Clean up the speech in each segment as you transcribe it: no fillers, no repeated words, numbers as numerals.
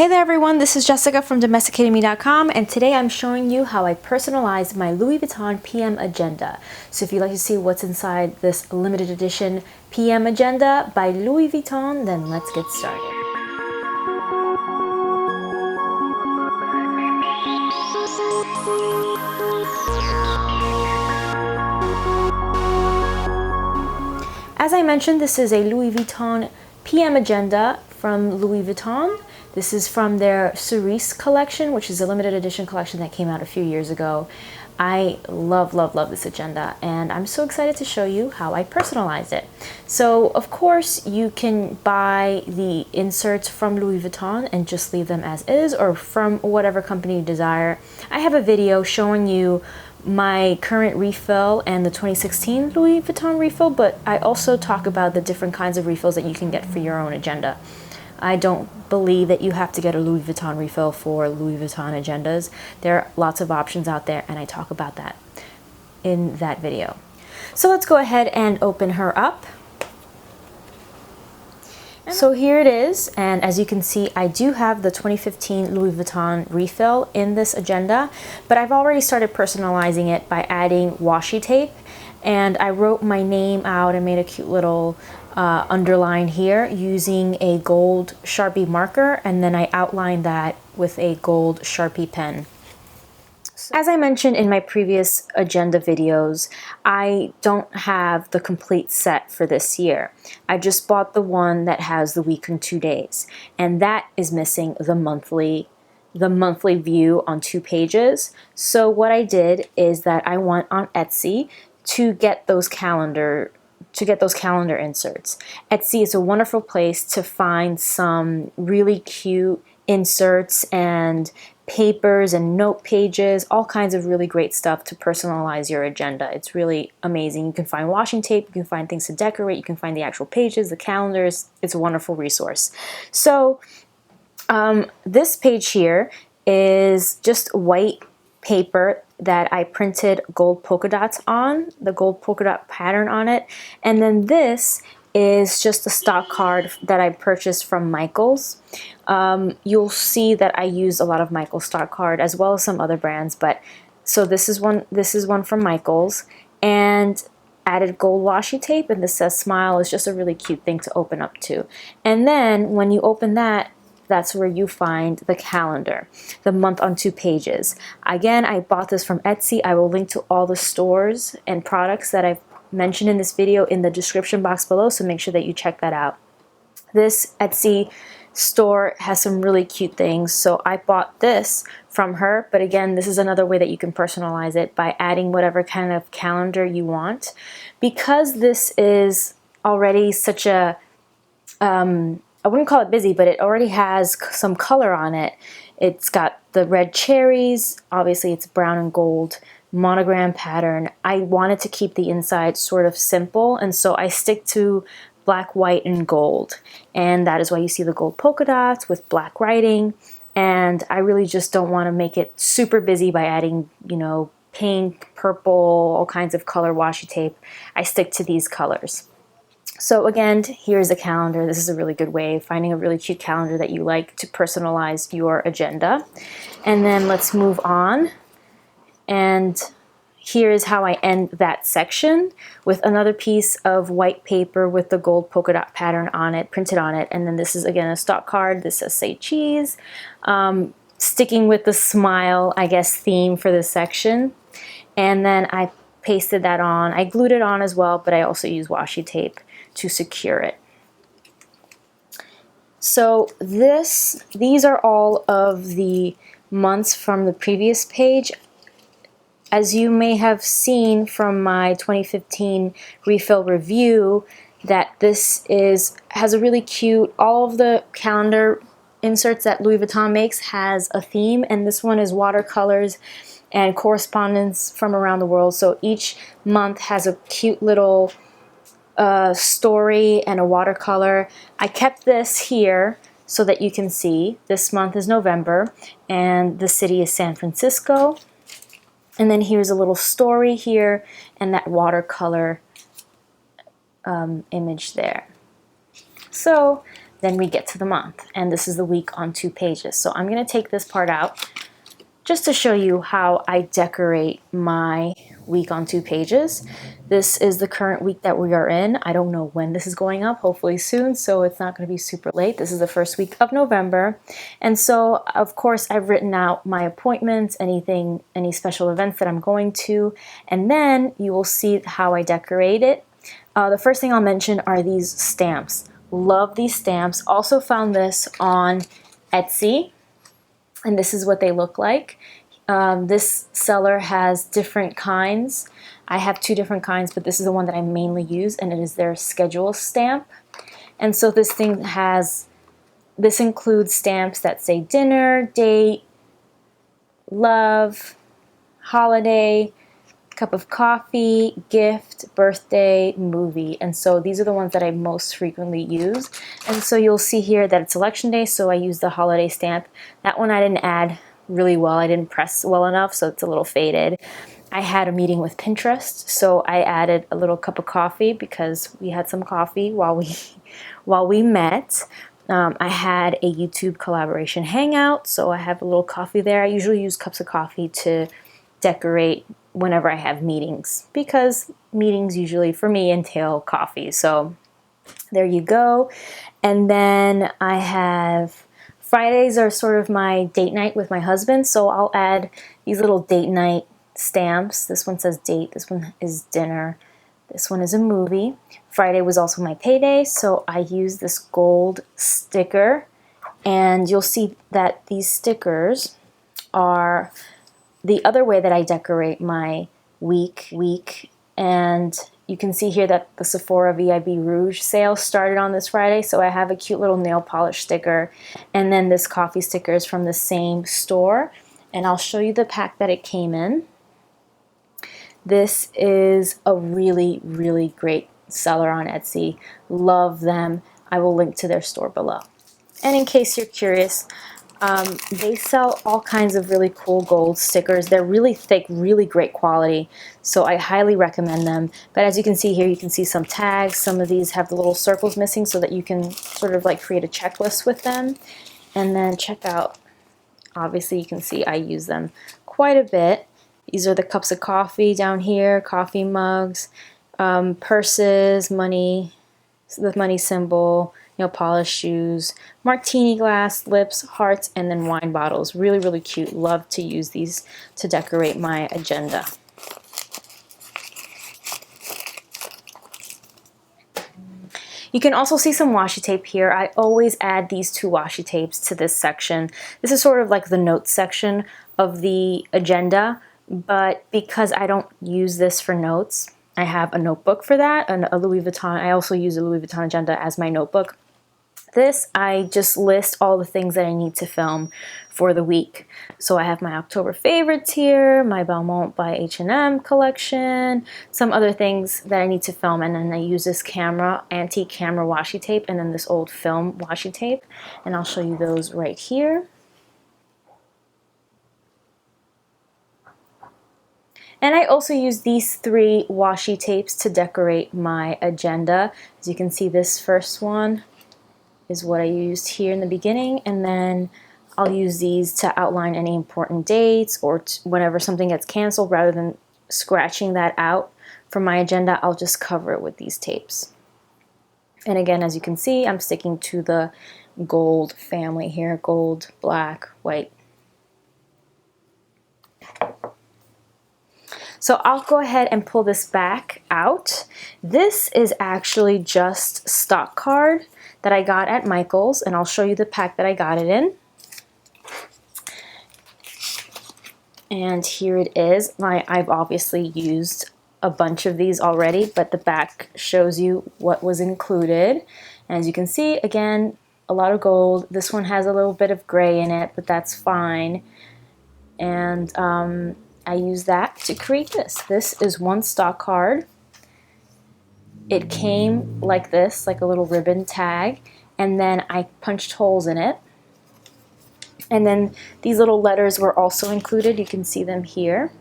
Hey there everyone, this is Jessica from DomesticatedMe.com, and today I'm showing you how I personalized my Louis Vuitton PM Agenda. So if you'd like to see what's inside this limited edition PM Agenda by Louis Vuitton, then let's get started. As I mentioned, this is a Louis Vuitton PM Agenda from Louis Vuitton. This is from their Cerise collection, which is a limited edition collection that came out a few years ago. I love this agenda, and I'm so excited to show you how I personalized it. So, of course, you can buy the inserts from Louis Vuitton and just leave them as is, or from whatever company you desire. I have a video showing you my current refill and the 2016 Louis Vuitton refill, but I also talk about the different kinds of refills that you can get for your own agenda. I don't believe that you have to get a Louis Vuitton refill for Louis Vuitton agendas. There are lots of options out there, and I talk about that in that video. So let's go ahead and open her up. So here it is, and as you can see, I do have the 2015 Louis Vuitton refill in this agenda, but I've already started personalizing it by adding washi tape, and I wrote my name out and made a cute little underline here using a gold Sharpie marker, and then I outlined that with a gold Sharpie pen. As I mentioned in my previous agenda videos, I don't have the complete set for this year. I just bought the one that has the week and 2 days, and that is missing the monthly view on 2 pages. So what I did is that I went on Etsy to get those calendar inserts. Etsy is a wonderful place to find some really cute inserts and papers and note pages, all kinds of really great stuff to personalize your agenda. It's really amazing. You can find washing tape, you can find things to decorate, you can find the actual pages, the calendars. It's a wonderful resource. So this page here is just white paper that I printed gold polka dots on, the gold polka dot pattern on it. And then this is just a stock card that I purchased from Michaels. You'll see that I use a lot of Michaels stock card as well as some other brands, but so this is one from Michaels, and added gold washi tape, and this says smile. Is just a really cute thing to open up to. And then when you open that, that's where you find the calendar, the month on 2 pages. Again, I bought this from Etsy. I will link to all the stores and products that I've mentioned in this video in the description box below, so make sure that you check that out. This Etsy store has some really cute things, so I bought this from her, but again, this is another way that you can personalize it by adding whatever kind of calendar you want. Because this is already such a I wouldn't call it busy, but it already has some color on it. It's got the red cherries, obviously it's brown and gold monogram pattern. I wanted to keep the inside sort of simple, and so I stick to black, white, and gold. And that is why you see the gold polka dots with black writing. And I really just don't want to make it super busy by adding, you know, pink, purple, all kinds of color washi tape. I stick to these colors. So again, here's a calendar. This is a really good way of finding a really cute calendar that you like to personalize your agenda. And then let's move on. And here is how I end that section with another piece of white paper with the gold polka dot pattern on it, printed on it. And then this is again a stock card. This says say cheese. Sticking with the smile, I guess, theme for this section. And then I pasted that on. I glued it on as well, but I also use washi tape to secure it. So these are all of the months from the previous page. As you may have seen from my 2015 refill review, that this has a really cute, all of the calendar inserts that Louis Vuitton makes has a theme, and this one is watercolors and correspondence from around the world. So each month has a cute little story and a watercolor. I kept this here so that you can see. This month is November, and the city is San Francisco. And then here's a little story here, and that watercolor image there. So then we get to the month, and this is the week on 2 pages. So I'm going to take this part out just to show you how I decorate my week on 2 pages. This is the current week that we are in. I don't know when this is going up, hopefully soon, so it's not going to be super late. This is the first week of November. And so, of course, I've written out my appointments, any special events that I'm going to, and then you will see how I decorate it. The first thing I'll mention are these stamps. Love these stamps. Also found this on Etsy, and this is what they look like. This seller has different kinds. I have 2 different kinds, but this is the one that I mainly use, and it is their schedule stamp. And so this includes stamps that say dinner, date, love, holiday, cup of coffee, gift, birthday, movie. And so these are the ones that I most frequently use. And so you'll see here that it's election day, so I use the holiday stamp. That one I didn't add really well. I didn't press well enough, so it's a little faded. I had a meeting with Pinterest, so I added a little cup of coffee because we had some coffee while we met. I had a YouTube collaboration hangout, so I have a little coffee there. I usually use cups of coffee to decorate whenever I have meetings, because meetings usually for me entail coffee. So there you go. And then I have Fridays are sort of my date night with my husband, so I'll add these little date night stamps. This one says date, this one is dinner, this one is a movie. Friday was also my payday, so I use this gold sticker, and you'll see that these stickers are the other way that I decorate my week, and you can see here that the Sephora VIB Rouge sale started on this Friday, so I have a cute little nail polish sticker, and then this coffee sticker is from the same store, and I'll show you the pack that it came in. This is a really, really great seller on Etsy. Love them. I will link to their store below. And in case you're curious, they sell all kinds of really cool gold stickers. They're really thick, really great quality, so I highly recommend them. But as you can see here, you can see some tags. Some of these have the little circles missing so that you can sort of like create a checklist with them. And then check out, obviously you can see I use them quite a bit. These are the cups of coffee down here, coffee mugs, purses, money, the money symbol, nail polish, shoes, martini glass, lips, hearts, and then wine bottles. Really, really cute. Love to use these to decorate my agenda. You can also see some washi tape here. I always add these 2 washi tapes to this section. This is sort of like the notes section of the agenda, but because I don't use this for notes, I have a notebook for that, and a Louis Vuitton. I also use a Louis Vuitton agenda as my notebook. This, I just list all the things that I need to film for the week. So I have my October favorites here, my Belmont by H&M collection, some other things that I need to film, and then I use this antique camera washi tape, and then this old film washi tape, and I'll show you those right here. And I also use these 3 washi tapes to decorate my agenda. As you can see, this first one is what I used here in the beginning, and then I'll use these to outline any important dates or whenever something gets canceled. Rather than scratching that out from my agenda, I'll just cover it with these tapes. And again, as you can see, I'm sticking to the gold family here, gold, black, white. So I'll go ahead and pull this back out. This is actually just stock card that I got at Michael's, and I'll show you the pack that I got it in. And here it is. I've obviously used a bunch of these already, but the back shows you what was included. And as you can see, again, a lot of gold. This one has a little bit of gray in it, but that's fine. And I use that to create this. This is one stock card. It came like this, like a little ribbon tag, and then I punched holes in it. And then these little letters were also included. You can see them here.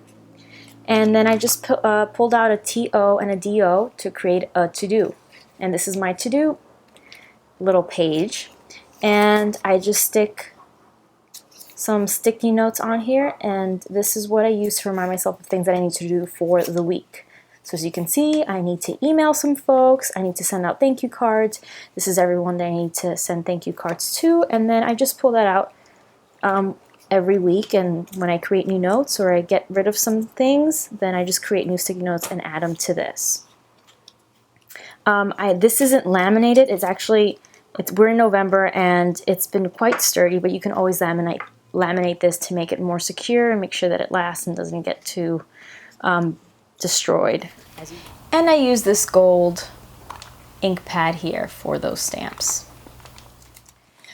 And then I just pulled out a TO and a DO to create a to-do. And this is my to-do. little page, and I just stick some sticky notes on here, and this is what I use to remind myself of things that I need to do for the week. So as you can see, I need to email some folks, I need to send out thank you cards. This is everyone that I need to send thank you cards to, and then I just pull that out every week, and when I create new notes or I get rid of some things, then I just create new sticky notes and add them to this. This isn't laminated, it's actually, we're in November and it's been quite sturdy, but you can always laminate this to make it more secure and make sure that it lasts and doesn't get too destroyed. And I use this gold ink pad here for those stamps.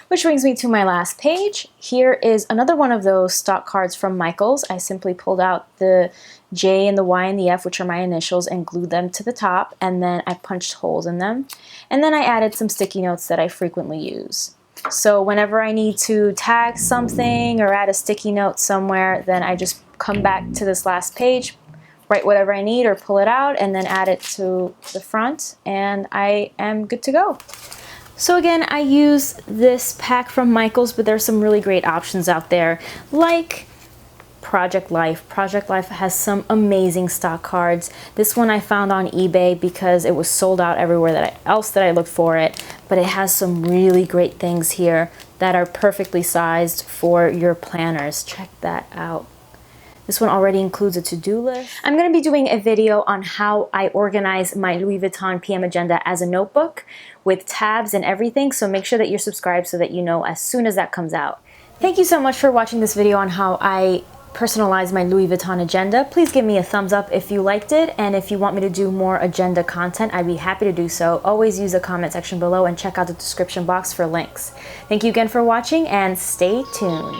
Which brings me to my last page. Here is another one of those stock cards from Michaels. I simply pulled out the J and the Y and the F, which are my initials, and glued them to the top, and then I punched holes in them. And then I added some sticky notes that I frequently use. So whenever I need to tag something or add a sticky note somewhere, then I just come back to this last page, write whatever I need or pull it out, and then add it to the front, and I am good to go. So again, I use this pack from Michaels, but there's some really great options out there, like Project Life. Project Life has some amazing stock cards. This one I found on eBay because it was sold out everywhere else that I looked for it, but it has some really great things here that are perfectly sized for your planners. Check that out. This one already includes a to-do list. I'm going to be doing a video on how I organize my Louis Vuitton PM Agenda as a notebook with tabs and everything, so make sure that you're subscribed so that you know as soon as that comes out. Thank you so much for watching this video on how I personalize my Louis Vuitton agenda. Please give me a thumbs up if you liked it, and if you want me to do more agenda content, I'd be happy to do so. Always use the comment section below and check out the description box for links. Thank you again for watching, and stay tuned.